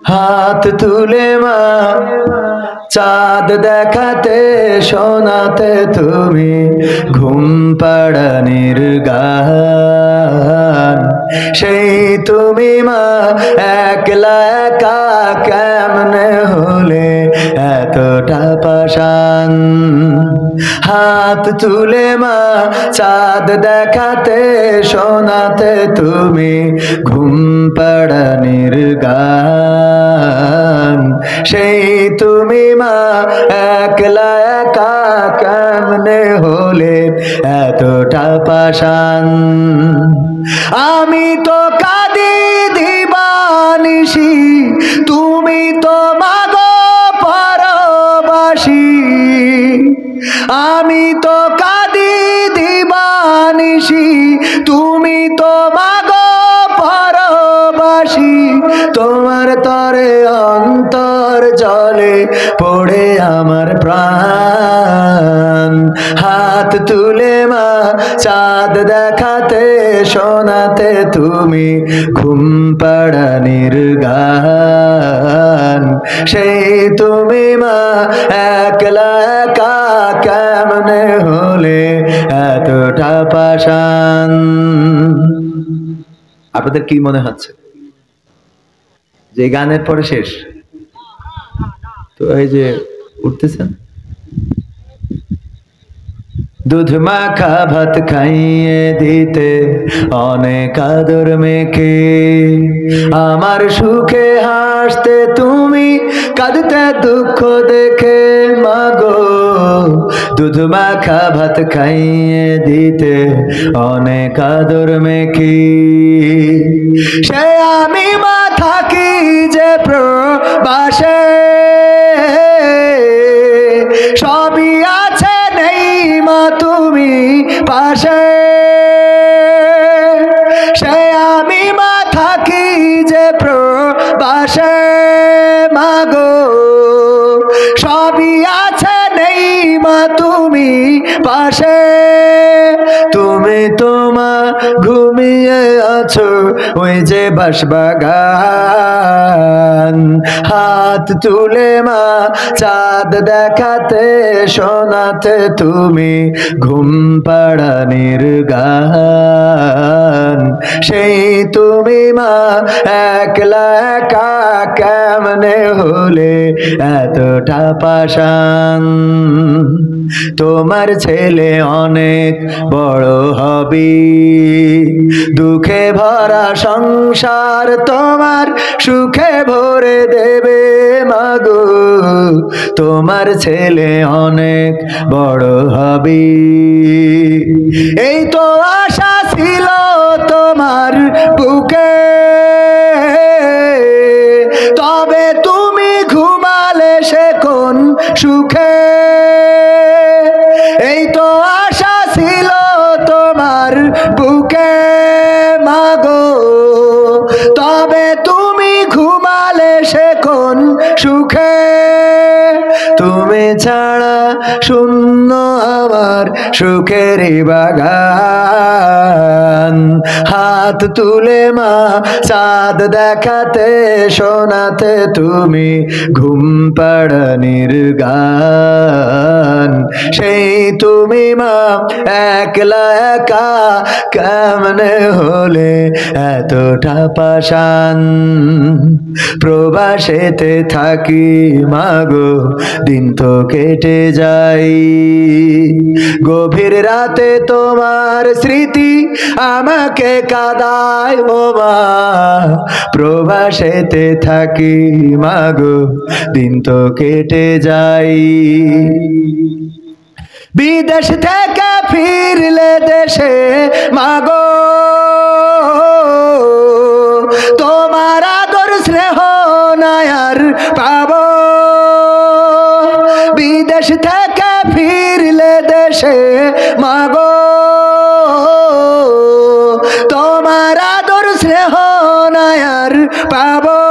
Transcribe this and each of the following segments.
হাত তুলে মা চাঁদ দেখাতে শোনাতে তুমি ঘুম পাড়ানির গান। সেই তুমি মা একলা একা কেমনে হলে এতটা পাষাণ। হাত তুলে মা চাঁদ দেখাতে শোনাতে তুমি ঘুম পাড়ানির গান। সেই তুমি মা একলা একা কেমনে হলে এতটা পাষাণ। আমি তো কাঁদি দিবানিশি, তুমি তো মাগো পরবাসী। আমি তো কাঁদি দিবানিশি, তুমি তো মাগো পরবাসী। তোমার তরে অন্তর জলে পড়ে আমার প্রাণ। হাত তুলে মা চাঁদ দেখাতে শোনাতে তুমি ঘুম পাড়ানির গান। সেই তুমি মা একলা একা কেমনে হলে এতটা পাষাণ। আপনাদের কি মনে হচ্ছে যে গানের পরে শেষ? তো এই যে উঠতেছেন, দুধ মাখা ভাত খাইয়ে দিতে অনেক আদর মেখে, আমার সুখে হাসতে তুমি কাঁদতে দুঃখ দেখে। মাগো দুধ মাখা ভাত খাইয়ে দিতে অনেক আদর মেখে, সে আমি মা থাকি যে প্রবাসে। সবই আছে নেই মা তুমি পাশে, সে আমি মা থাকি যে প্রবাসে। মাগো সবই আছে নেই মা তুমি পাশে। তুমি তোমা ঘুমিয়ে আছো ওই যে বাঁশবাগান। হাত তুলে মা চাঁদ দেখাতে শোনাতে তুমি ঘুম পাড়ানির গান। সেই তুমি মা একলা একা কেমনে হলে এতটা পাষাণ। তোমার ছেলে অনেক বড় হবে, দুঃখে ভরা সংসার তোমার সুখে ভরে দেবে। মাগো তোমার ছেলে অনেক বড় হবে, এই তো আশা ছিল তোমার বুকে। তবে তুমি ঘুমালে সে কোন সুখে, এই তো আশা ছিল তোমার বুকে। মাগো তবে তুমি ঘুমালে সে কোন সুখে। তুমি ছাড়া শূন্য আমার সুখের বাগান। হাত তুলে মা চাঁদ দেখাতে শোনাতে তুমি ঘুম পাড়ানির গান। সেই তুমি মা একলা একা কেমনে হলে এতটা পাষাণ। প্রবাসেতে থাকি মাগো দিন তো কেটে যাই, গভীর রাতে তোমার স্মৃতি আমাকে কাঁদায়। ও মা প্রবাসেতে থাকি মাগো দিন তো কেটে যাই, বিদেশ থেকে ফিরলে দেশে মাগো তোমার আদর স্নেহ নায়ার পাবো। বিদেশ থেকে ফিরলে দেশে মাগো তোমার আদর স্নেহ নায়ার পাবো।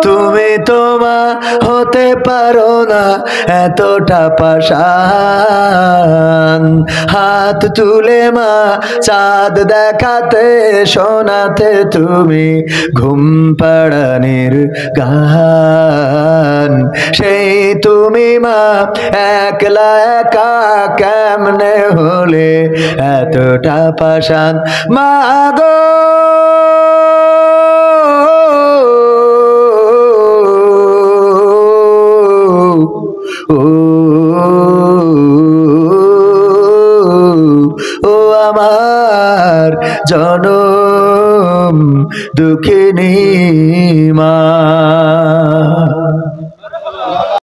তুমি তোমা হতে পারো না এতটা পাষাণ। হাত তুলে মা চাঁদ দেখাতে শোনাতে তুমি ঘুম পাড়ানির গান। সেই তুমি মা একলা একা কেমনে হলে এতটা পাষাণ। মা গো ও আমার জনম দুঃখিনী মা।